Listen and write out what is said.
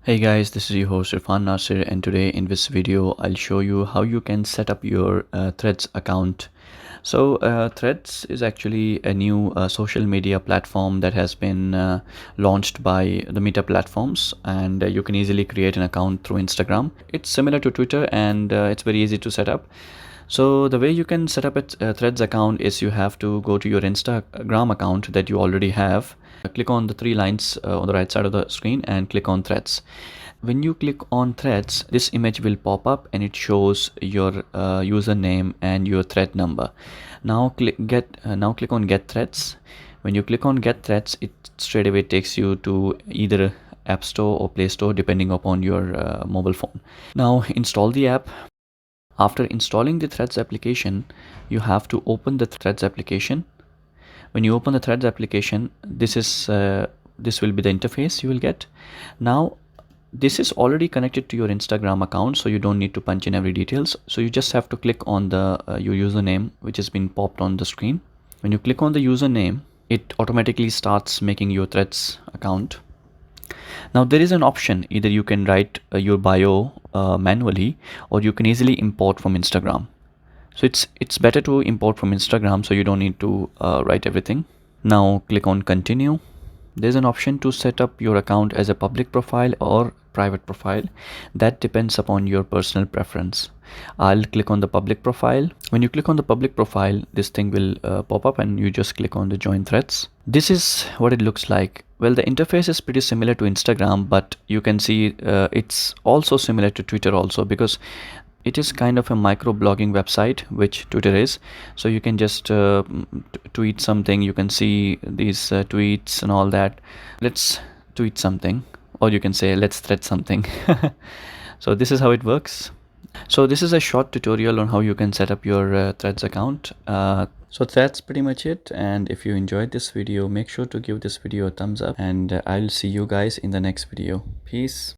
Hey guys, this is your host Irfan Nasir, and today in this video I'll show you how you can set up your Threads account. Threads is actually a new social media platform that has been launched by the Meta platforms, and you can easily create an account through Instagram. It's similar to Twitter, and it's very easy to set up. So the way you can set up a Threads account is you have to go to your Instagram account that you already have. Click on the three lines on the right side of the screen and click on Threads. When you click on Threads, this image will pop up and it shows your username and your thread number. Now click on Get Threads. When you click on Get Threads, it straight away takes you to either App Store or Play Store depending upon your mobile phone. Now install the app. After installing the Threads application, you have to open the Threads application. When you open the Threads application, this will be the interface you will get. Now this is already connected to your Instagram account, so you don't need to punch in every details. So you just have to click on the your username, which has been popped on the screen. When you click on the username, it automatically starts making your Threads account. Now there is an option, either you can write your bio manually, or you can easily import from Instagram. So it's better to import from Instagram, so you don't need to write everything. Now click on continue. There's an option to set up your account as a public profile or private profile. That depends upon your personal preference. I'll click on the public profile. When you click on the public profile, this thing will pop up and you just click on the join threads. This is what it looks like. Well, the interface is pretty similar to Instagram, but you can see it's also similar to Twitter also, because it is kind of a micro blogging website, which Twitter is. So you can just tweet something. You can see these tweets and all that. Let's tweet something, or you can say let's thread something. So this is how it works. So this is a short tutorial on how you can set up your Threads account. So that's pretty much it, and if you enjoyed this video, make sure to give this video a thumbs up, and I'll see you guys in the next video. Peace.